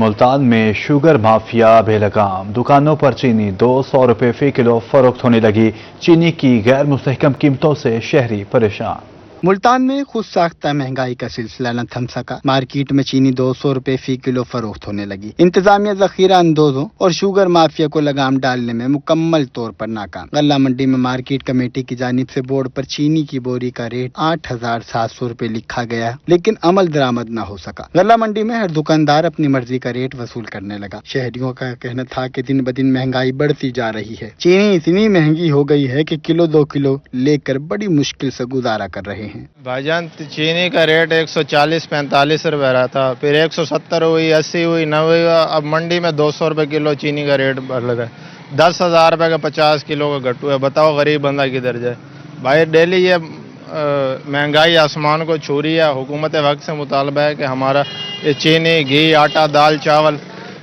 मुल्तान में sugar mafia बेलगाम। दुकानों पर चीनी 200 रुपये फी किलो फरोख्त होने लगी। चीनी की गैर मुस्तहकम कीमतों से शहरी परेशान। मुल्तान में खुद साख्ता महंगाई का सिलसिला न थम सका। मार्केट में चीनी 200 रुपये फी किलो फरोख्त होने लगी। इंतजामिया जखीरा अंदोजों और शुगर माफिया को लगाम डालने में मुकम्मल तौर पर नाकाम। गल्ला मंडी में मार्केट कमेटी की जानिब से बोर्ड पर चीनी की बोरी का रेट 8,700 रुपये लिखा गया, लेकिन अमल दरामद न हो सका। गल्ला मंडी में हर दुकानदार अपनी मर्जी का रेट वसूल करने लगा। शहरियों का कहना था कि दिन ब दिन महंगाई बढ़ती जा रही है। चीनी इतनी महंगी हो गई है कि किलो 2 किलो लेकर बड़ी मुश्किल से गुजारा कर रहे हैं। भाईजान, चीनी का रेट 140-45 रुपये रहा था, फिर 170 हुई, 80 हुई, 90 हुआ। अब मंडी में 200 रुपये किलो चीनी का रेट बढ़ लगा। 10,000 रुपये का 50 किलो का गट्टू है। बताओ गरीब बंदा किधर जाए भाई। डेली ये महंगाई आसमान को छू रही है। हुकूमत वक्त से मुतालबा है कि हमारा ये चीनी, घी, आटा, दाल, चावल,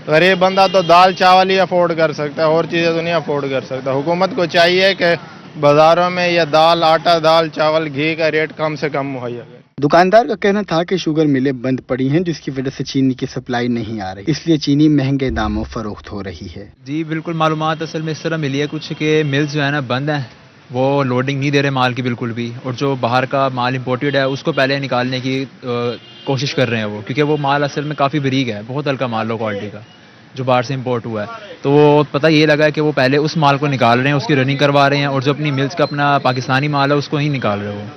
गरीब बंदा तो दाल चावल ही अफोर्ड कर सकता है, और चीज़ें तो नहीं अफोर्ड कर सकता। हुकूमत को चाहिए कि बाजारों में यह दाल, आटा, दाल, चावल, घी का रेट कम से कम मुहैया है। दुकानदार का कहना था कि शुगर मिलें बंद पड़ी हैं, जिसकी वजह से चीनी की सप्लाई नहीं आ रही, इसलिए चीनी महंगे दामों फरोख्त हो रही है। जी बिल्कुल, मालूमात असल में इस तरह मिली है कुछ कि मिल्स जो है ना बंद हैं, वो लोडिंग नहीं दे रहे माल की बिल्कुल भी, और जो बाहर का माल इंपोर्टेड है उसको पहले निकालने की कोशिश कर रहे हैं वो, क्योंकि वो माल असल में काफ़ी बरीक है, बहुत हल्का माल लो क्वालिटी का जो बाहर से इंपोर्ट हुआ है। तो वो पता ये लगा है कि वो पहले उस माल को निकाल रहे हैं, उसकी रनिंग करवा रहे हैं, और जो अपनी मिल्स का अपना पाकिस्तानी माल है उसको ही निकाल रहे हो।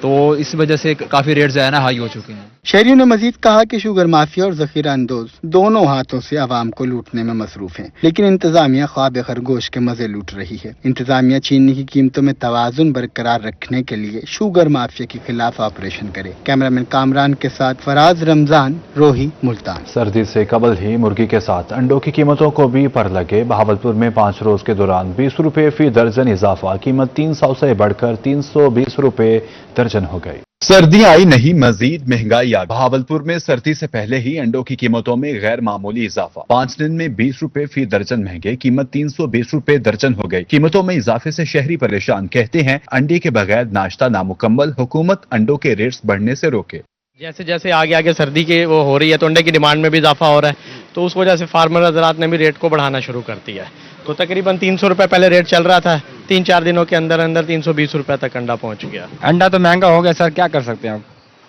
तो इस वजह से काफ़ी रेट जो है ना हाई हो चुके हैं। शहरियों ने मजीद कहा कि शुगर माफिया और जखीरा अंदोज दोनों हाथों से आवाम को लूटने में मसरूफ हैं, लेकिन इंतजामिया ख्वाब खरगोश के मजे लूट रही है। इंतजामिया चीनी की कीमतों में तवाजुन बरकरार रखने के लिए शुगर माफिया के खिलाफ ऑपरेशन करे। कैमरामैन कामरान के साथ फराज रमजान, रोही, मुल्तान। सर्दी से कबल ही मुर्गी के साथ अंडों की कीमतों को भी पर लगे। बहावलपुर में 5 रोज के दौरान 20 रुपये फी दर्जन इजाफा। कीमत 300 से बढ़कर 320 रुपये दर्जन हो गई। सर्दी आई नहीं, मजीद महंगाई आ गई। बहावलपुर में सर्दी से पहले ही अंडों की कीमतों में गैर मामूली इजाफा। 5 दिन में 20 रुपए फी दर्जन महंगे। कीमत 320 रुपए दर्जन हो गई। कीमतों में इजाफे से शहरी परेशान। कहते हैं अंडे के बगैर नाश्ता नामुकम्मल। हुकूमत अंडों के रेट्स बढ़ने से रोके। जैसे जैसे आगे आगे सर्दी की वो हो रही है तो अंडे की डिमांड में भी इजाफा हो रहा है, तो उस वजह से फार्मर हजरात ने भी रेट को बढ़ाना शुरू कर दिया है। तो तकरीबन 300 रुपये पहले रेट चल रहा था, 3-4 दिनों के अंदर अंदर 320 रुपये तक अंडा पहुंच गया। अंडा तो महंगा हो गया सर, क्या कर सकते हैं अब,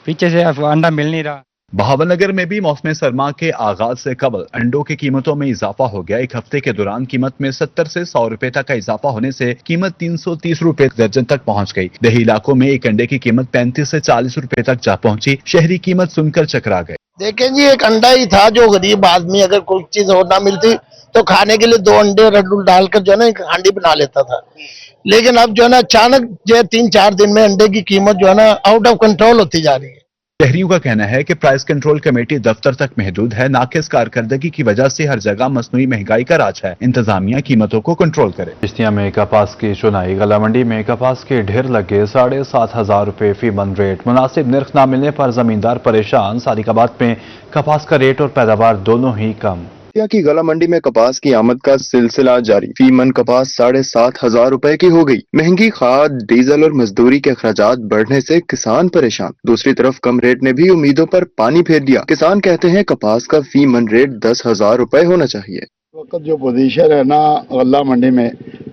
पीछे से अंडा मिल नहीं रहा। बहावलनगर में भी मौसम सरमा के आगाज से कबल अंडों की कीमतों में इजाफा हो गया। एक हफ्ते के दौरान कीमत में 70 से 100 रुपए तक का इजाफा होने से कीमत 330 रुपए दर्जन तक पहुंच गई। देही इलाकों में एक अंडे की कीमत 35 से 40 रुपए तक जा पहुंची। शहरी कीमत सुनकर चकरा गए। देखें जी, एक अंडा ही था जो गरीब आदमी अगर कोई चीज और ना मिलती तो खाने के लिए 2 अंडे रड्डू डालकर जो है ना एक हांडी बना लेता था। लेकिन अब जो है ना अचानक जो 3-4 दिन में अंडे की कीमत जो है ना आउट ऑफ कंट्रोल होती जा रही है। शहरियों का कहना है कि प्राइस कंट्रोल कमेटी दफ्तर तक महदूद है। नाकिस कारकर्दगी की वजह से हर जगह मसनूई महंगाई का राज है। इंतजामिया कीमतों को कंट्रोल करे। चिश्तिया में कपास की चुनाई। गला मंडी में कपास के ढेर लगे। 7,500 रुपये फी मन रेट। मुनासिब निर्ख न मिलने पर जमींदार परेशान। सादिकाबाद में कपास का रेट और पैदावार दोनों ही कम। की गला मंडी में कपास की आमद का सिलसिला जारी। फी मन कपास 7,500 रुपए की हो गई। महंगी खाद, डीजल और मजदूरी के अखराजात बढ़ने से किसान परेशान। दूसरी तरफ कम रेट ने भी उम्मीदों पर पानी फेर दिया। किसान कहते हैं कपास का फी मन रेट 10,000 रुपए होना चाहिए। वक्त जो पोजीशन है ना गला मंडी में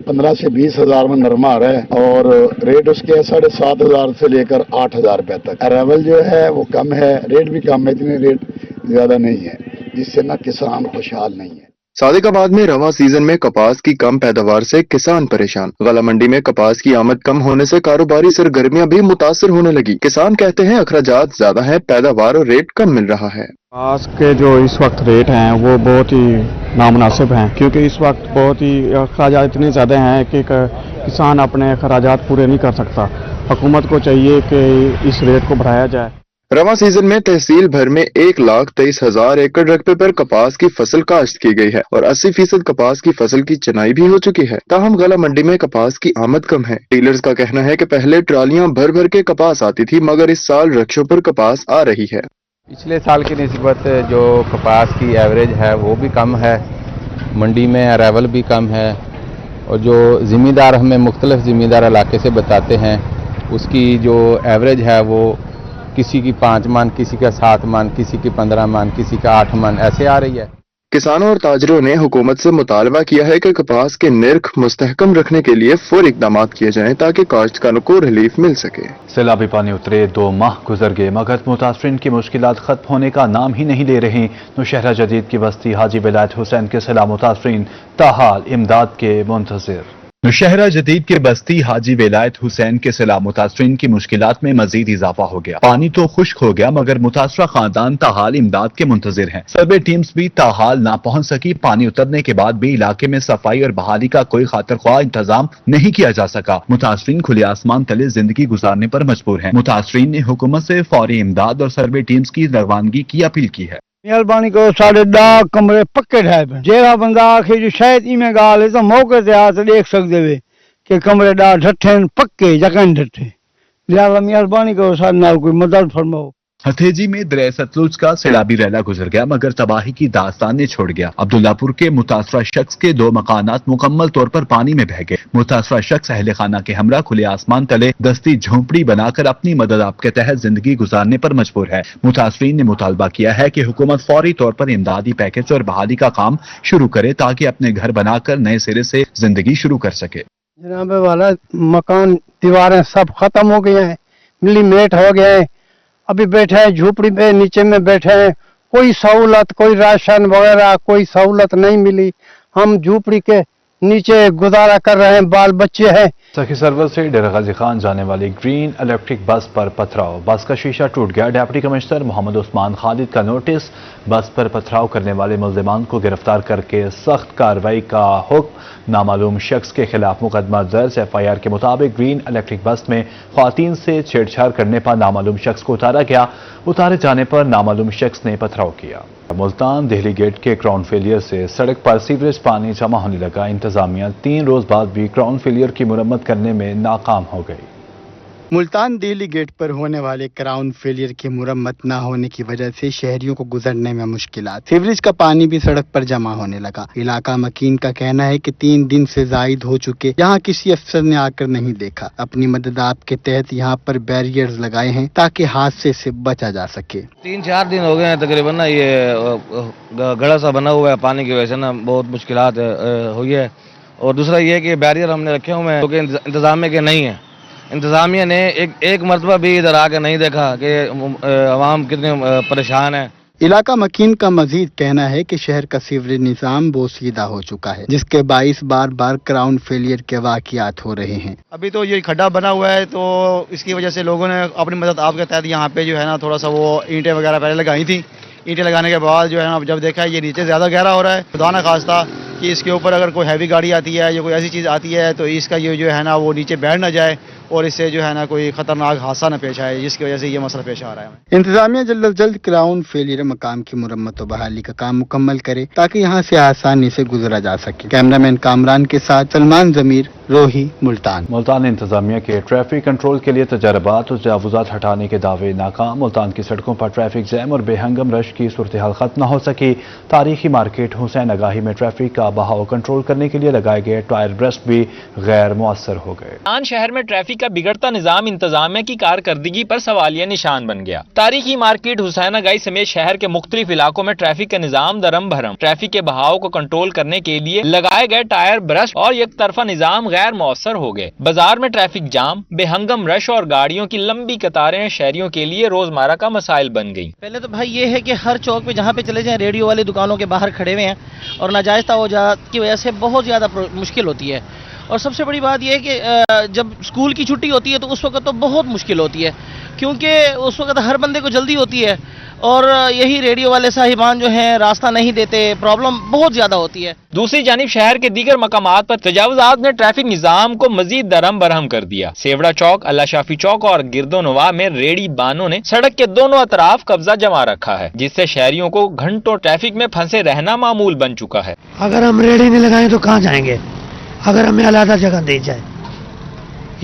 15 से 20 हजार में नरमा आ रहा है, और रेट उसके 7,500 से लेकर 8,000 रुपए तक। अरावल जो है वो कम है, रेट भी कम है, इतने रेट ज्यादा नहीं है, जिससे ना किसान खुशहाल नहीं है। सादिकाबाद में रवा सीजन में कपास की कम पैदावार से किसान परेशान। गला मंडी में कपास की आमद कम होने से कारोबारी सरगर्मियां भी मुतासर होने लगी। किसान कहते हैं अखराजात ज्यादा है, पैदावार और रेट कम मिल रहा है। कपास के जो इस वक्त रेट हैं वो बहुत ही नामुनासिब हैं, क्योंकि इस वक्त बहुत ही अखराजात इतने ज़्यादा हैं कि किसान अपने अखराजात पूरे नहीं कर सकता। हुकूमत को चाहिए कि इस रेट को बढ़ाया जाए। रवा सीजन में तहसील भर में 1,23,000 एकड़ रकबे पर कपास की फसल काश्त की गई है और 80% कपास की फसल की चनाई भी हो चुकी है। ताहम गला मंडी में कपास की आमद कम है। डीलर्स का कहना है कि पहले ट्रालियां भर भर के कपास आती थी, मगर इस साल रक्षों पर कपास आ रही है। पिछले साल की निस्बत जो कपास की एवरेज है वो भी कम है, मंडी में अरावल भी कम है, और जो ज़िम्मेदार हमें मुख्तलिफ ज़िम्मेदार इलाके से बताते हैं उसकी जो एवरेज है वो किसी की 5 मन, किसी का 7 मन, किसी की 15 मन, किसी का 8 मन ऐसे आ रही है। किसानों और ताजरों ने हुकूमत से मुतालबा किया है कि कपास के निर्ख मुस्तहकम रखने के लिए फौरी इकदाम किए जाएं ताकि काश्तकारों को रिलीफ मिल सके। सैलाबी पानी उतरे 2 माह गुजर गए मगर मुतासरीन की मुश्किलात खत्म होने का नाम ही नहीं ले रही। नौशहरा जदीद की बस्ती हाजी बेलायत हुसैन के सैलाब मुतासरीन ताहाल इमदाद के मुंतज़िर। नौशहरा जदीद के बस्ती हाजी बेलायत हुसैन के सैलाब मुतासरीन की मुश्किलात में मजीद इजाफा हो गया। पानी तो खुश्क हो गया मगर मुतासरा खानदान ताहाल इमदाद के मुंतजिर हैं। सर्वे टीम्स भी ताहाल ना पहुंच सकी। पानी उतरने के बाद भी इलाके में सफाई और बहाली का कोई खातिर ख्वाह इंतजाम नहीं किया जा सका। मुतासरीन खुले आसमान तले जिंदगी गुजारने पर मजबूर हैं। मुतासरीन ने हुकूमत से फौरी इमदाद और सर्वे टीम्स की रवानगी की अपील की है। मेहरबानी करो, साढ़े 10 कमरे पक्के ठाए पे जेड़ा बंदा आखे जो शायद इमें गाल है तो मौके से आ देख सकते वे कि कमरे 10 ढट्ठे पक्के जगह ढट्ठे। लिहाजा मेहरबानी करो, साढ़े नाल कोई मदद फरमाओ। हथेजी में दरिया सतलुज का सैलाबी रैला गुजर गया मगर तबाही की दास्तान ने छोड़ गया। अब्दुल्लापुर के मुतासरा शख्स के 2 मकानात मुकम्मल तौर पर पानी में बह गए। मुतासरा शख्स अहले खाना के हमरा खुले आसमान तले दस्ती झोंपड़ी बनाकर अपनी मदद आप के तहत जिंदगी गुजारने पर मजबूर है। मुतासरीन ने मुतालबा किया है कि हुकूमत फौरी तौर पर इमदादी पैकेज और बहाली का काम शुरू करे ताकि अपने घर बनाकर नए सिरे से जिंदगी शुरू कर सके। जनाब वाला मकान दीवारें सब खत्म हो गए हैं, मिलीमेट हो गए हैं। अभी बैठे हैं झोपड़ी पे, नीचे में बैठे हैं। कोई सहूलत, कोई राशन वगैरह कोई सहूलत नहीं मिली। हम झोपड़ी के नीचे गुजारा कर रहे हैं, बाल बच्चे हैं। सखी सरवर से डेरा गाजी खान जाने वाली ग्रीन इलेक्ट्रिक बस पर पथराव, बस का शीशा टूट गया। डिप्टी कमिश्नर मोहम्मद उस्मान खालिद का नोटिस, बस पर पथराव करने वाले मुल्जिमान को गिरफ्तार करके सख्त कार्रवाई का हुक्म। नामालूम शख्स के खिलाफ मुकदमा दर्ज। FIR के मुताबिक ग्रीन इलेक्ट्रिक बस में ख्वातीन से छेड़छाड़ करने पर नामालूम शख्स को उतारा गया। उतारे जाने पर नामालूम शख्स ने पथराव किया। मुल्तान दिल्ली गेट के क्राउन फेलियर से सड़क पर सीवरेज पानी जमा होने लगा। इंतजामिया 3 रोज बाद भी क्राउन फेलियर की मुरम्मत करने में नाकाम हो गई। मुल्तान दिल्ली गेट पर होने वाले क्राउन फेलियर की मुरम्मत न होने की वजह से शहरियों को गुजरने में मुश्किलात। सीवरेज का पानी भी सड़क पर जमा होने लगा। इलाका मकीन का कहना है कि 3 दिन से जायद हो चुके, यहाँ किसी अफसर ने आकर नहीं देखा। अपनी मदद आप के तहत यहाँ पर बैरियर्स लगाए हैं ताकि हादसे से बचा जा सके। 3-4 दिन हो गए हैं तकरीबन ना, ये गड़ा सा बना हुआ है पानी की वजह से ना, बहुत मुश्किलात हुई है। और दूसरा ये कि बैरियर हमने रखे हुए हैं क्योंकि इंतजामिया के नहीं है। इंतजामिया ने एक मरतबा भी इधर आके नहीं देखा कि अवाम कितने परेशान है। इलाका मकीन का मजीद कहना है कि शहर का सीवरेज निज़ाम बोसीदा हो चुका है, जिसके बाइस बार बार क्राउन फेलियर के वाक़ियात हो रहे हैं। अभी तो ये खड्डा बना हुआ है तो इसकी वजह से लोगों ने अपनी मदद आपके तहत यहाँ पे जो है ना थोड़ा सा वो ईंटें वगैरह पहले लगाई थी। ईंटें लगाने के बाद जो है ना जब देखा ये नीचे ज़्यादा गहरा हो रहा है, खुदा न खास्ता कि इसके ऊपर अगर कोई हैवी गाड़ी आती है या कोई ऐसी चीज़ आती है तो इसका ये जो है ना वो नीचे बैठ ना जाए और इससे जो है ना कोई खतरनाक हादसा न पेश आए, जिसकी वजह से ये मसला पेश आ रहा है। इंतजामिया जल्द अज जल्द क्राउन फेलियर मकाम की मुरम्मत और बहाली का काम मुकम्मल करे ताकि यहाँ से आसानी से गुजरा जा सके। कैमरामैन कामरान के साथ सलमान जमीर, रोही, मुल्तान। मुल्तान इंतजामिया के ट्रैफिक कंट्रोल के लिए तजर्बात और तजावुजात हटाने के दावे नाकाम। मुल्तान की सड़कों पर ट्रैफिक जैम और बेहंगम रश की सूरत हाल खत्म न हो सकी। तारीखी मार्केट हुसैन आगाही में ट्रैफिक का बहाव कंट्रोल करने के लिए लगाए गए टायर ब्रस्ट भी गैर मुअस्सर हो गए। मुल्तान शहर में ट्रैफिक का बिगड़ता निजाम इंतजामिया की कारकर्दगी पर सवालिया निशान बन गया। तारीखी मार्केट हुसैन आगाही समेत शहर के मुख्तलिफ इलाकों में ट्रैफिक का निजाम दरम भरम। ट्रैफिक के बहाव को कंट्रोल करने के लिए लगाए गए टायर ब्रस्ट और एक तरफा निजाम गैर मुअस्सर हो गए। बाजार में ट्रैफिक जाम, बेहंगम रश और गाड़ियों की लंबी कतारें शहरियों के लिए रोजमर्रा का मसाइल बन गई। पहले तो भाई ये है कि हर चौक पे जहाँ पे चले जाएं रेडियो वाली दुकानों के बाहर खड़े हुए हैं और नाजायज तवज्जुहात की वजह से बहुत ज्यादा मुश्किल होती है। और सबसे बड़ी बात यह है कि जब स्कूल की छुट्टी होती है तो उस वक्त तो बहुत मुश्किल होती है क्योंकि उस वक्त हर बंदे को जल्दी होती है और यही रेडियो वाले साहिबान जो हैं रास्ता नहीं देते, प्रॉब्लम बहुत ज्यादा होती है। दूसरी जानिब शहर के दीगर मकामात पर तजावुजात ने ट्रैफिक निजाम को मजीद दरम बरहम कर दिया। सेवड़ा चौक, अल्लाह शाफी चौक और गिरदोनवा में रेडी बानों ने सड़क के दोनों अतराफ कब्जा जमा रखा है, जिससे शहरियों को घंटों ट्रैफिक में फंसे रहना मामूल बन चुका है। अगर हम रेडी नहीं लगाएं तो कहाँ जाएंगे? अगर हमें अलग जगह दी जाए,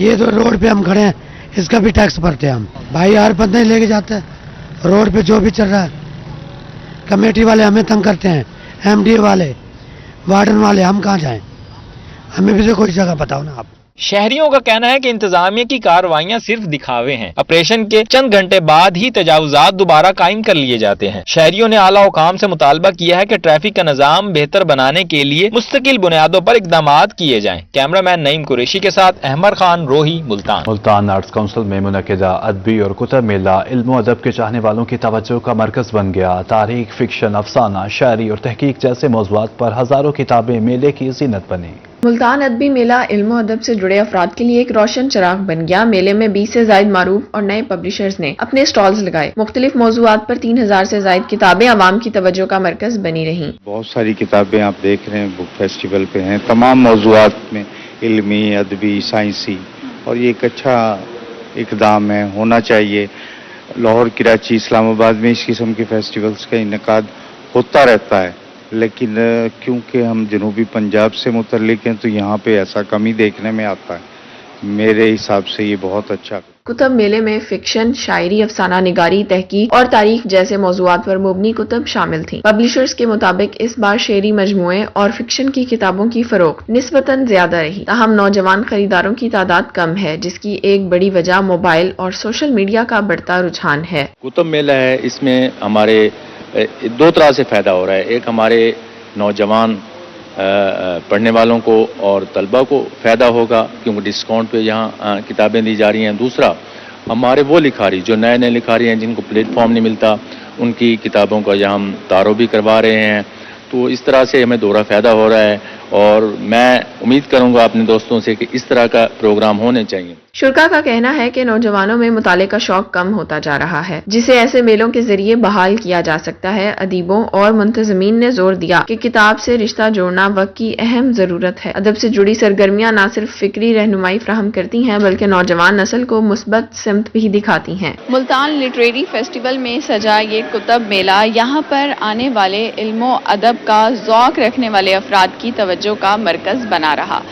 ये तो रोड पे हम खड़े हैं, इसका भी टैक्स भरते हैं हम। भाई हर बंदे लेके जाते हैं, रोड पे जो भी चल रहा है। कमेटी वाले हमें तंग करते हैं, MDA वाले, वार्डन वाले, हम कहाँ जाएं? हमें भी तो कोई जगह बताओ ना आप। शहरियों का कहना है कि इंतजामिया की कार्रवाइयां सिर्फ दिखावे हैं। ऑपरेशन के चंद घंटे बाद ही तजावुजात दोबारा कायम कर लिए जाते हैं। शहरियों ने आला हुकाम से मुतालबा किया है कि ट्रैफिक का निजाम बेहतर बनाने के लिए मुस्तकिल बुनियादों पर इकदामात किए जाएं। कैमरामैन नईम कुरैशी के साथ अहमद खान, रोही, मुल्तान। मुल्तान आर्ट्स काउंसिल में मुनक्किदा अदबी और कुतब मेला इल्म अदब के चाहने वालों की तवज्जो का मरकज बन गया। तारीख, फिक्शन, अफसाना, शायरी और तहकीक जैसे मौज़ूआत पर हजारों किताबें मेले की जीनत बनी। मुल्तान अदबी मेला इल्म अदब से जुड़े अफराद के लिए एक रोशन चिराग बन गया। मेले में 20 से ज्यादा मारूफ और नए पब्लिशर्स ने अपने स्टॉल्स लगाए। मुख्तलिफ मौज़ूआत पर 3000 से ज्यादा किताबें आवाम की तवज्जो का मरकज बनी रहीं। बहुत सारी किताबें आप देख रहे हैं बुक फेस्टिवल पे हैं, तमाम मौज़ूआत में इल्मी, अदबी, साइंसी, और ये एक अच्छा इक़दाम है, होना चाहिए। लाहौर, कराची, इस्लामाबाद में इस किस्म के फेस्टिवल्स का इनेकाद होता रहता है, लेकिन क्योंकि हम जनूबी पंजाब से मुतल्लिक हैं तो यहाँ पे ऐसा कम ही देखने में आता है। मेरे हिसाब से ये बहुत अच्छा। कुतब मेले में फिक्शन, शायरी, अफसाना निगारी, तहकीक और तारीख जैसे मौज़ूआत पर मुबनी कुतब शामिल थीं। पब्लिशर्स के मुताबिक इस बार शेरी मजमूए और फिक्शन की किताबों की फरोख्त निस्बतन ज्यादा रही। ताहम नौजवान खरीदारों की तादाद कम है, जिसकी एक बड़ी वजह मोबाइल और सोशल मीडिया का बढ़ता रुझान है। कुतब मेला है, इसमें हमारे दो तरह से फ़ायदा हो रहा है। एक हमारे नौजवान पढ़ने वालों को और तलबा को फ़ायदा होगा क्योंकि डिस्काउंट पे यहाँ किताबें दी जा रही हैं। दूसरा, हमारे वो लिखारी जो नए नए लिखारी हैं जिनको प्लेटफॉर्म नहीं मिलता, उनकी किताबों का यहाँ हम तारो भी करवा रहे हैं। तो इस तरह से हमें दोहरा फ़ायदा हो रहा है और मैं उम्मीद करूँगा अपने दोस्तों से कि इस तरह का प्रोग्राम होने चाहिए। शुरा का कहना है कि नौजवानों में मुताले का शौक कम होता जा रहा है, जिसे ऐसे मेलों के जरिए बहाल किया जा सकता है। अदीबों और मुंतज़मीन ने जोर दिया कि किताब से रिश्ता जोड़ना वक्त की अहम जरूरत है। अदब से जुड़ी सरगर्मियां न सिर्फ फिक्री रहनुमाई फराहम करती हैं बल्कि नौजवान नस्ल को मुस्बत सिमत भी दिखाती हैं। मुल्तान लिटरेरी फेस्टिवल में सजा ये कुतब मेला यहाँ पर आने वाले इल्मो अदब का ज़ौक़ रखने वाले अफराद की तवज्जो का मरकज बना रहा।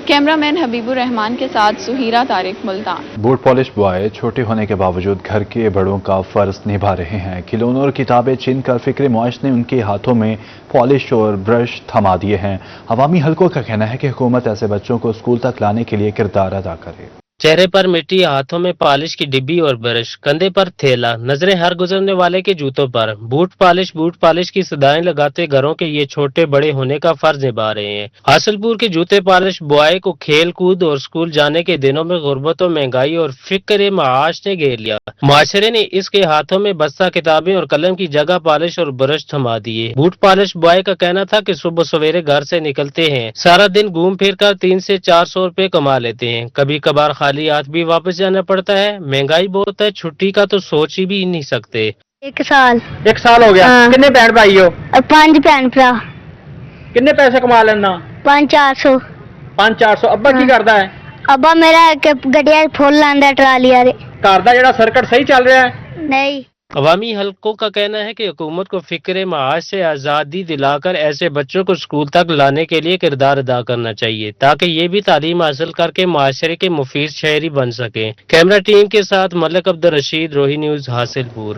कैमरामैन हबीबुर रहमान के साथ Suhira Tariq, Multan. Boot polish boy छोटे होने के बावजूद घर के बड़ों का फर्ज निभा रहे हैं। खिलौनों और किताबें छीन कर फिक्र मुआश ने उनके हाथों में पॉलिश और ब्रश थमा दिए हैं। अवामी हलकों का कहना है कि हुकूमत ऐसे बच्चों को स्कूल तक लाने के लिए किरदार अदा करे। चेहरे पर मिट्टी, हाथों में पॉलिश की डिब्बी और ब्रश, कंधे पर थैला, नजरें हर गुजरने वाले के जूतों पर। बूट पॉलिश की सदाएं लगाते घरों के ये छोटे बड़े होने का फर्ज निभा रहे हैं। हासिलपुर के जूते पॉलिश बॉय को खेल कूद और स्कूल जाने के दिनों में गुर्बत और महंगाई और फिक्र माश ने घेर लिया। माशरे ने इसके हाथों में बस्ता किताबें और कलम की जगह पॉलिश और ब्रश थमा दिए। बूट पॉलिश बॉय का कहना था कि सुबह सवेरे घर से निकलते हैं, सारा दिन घूम फिर कर 300 से 400 रुपए कमा लेते हैं। कभी कभार खाली हाथ भी वापस जाना पड़ता है। महंगाई बहुत है, छुट्टी का तो सोच ही भी नहीं सकते। एक साल हो गया। हाँ। कितने भैन भाई हो? 5 भैन भरा। कितने पैसे कमा लेना? 500-400। 500-400। अब्बा की करदा है? अब्बा मेरा गड्डिया फुल लांदा ट्राली वाले। घर दा जेड़ा सर्किट सही चल रहा है? नहीं। अवामी हलकों का कहना है कि हुकूमत को फिक्र माश से आज़ादी दिलाकर ऐसे बच्चों को स्कूल तक लाने के लिए किरदार अदा करना चाहिए ताकि ये भी तालीम हासिल करके माशरे के मुफीद शहरी बन सकें। कैमरा टीम के साथ मलिक अब्दुल रशीद, रोही न्यूज़, हासिलपुर।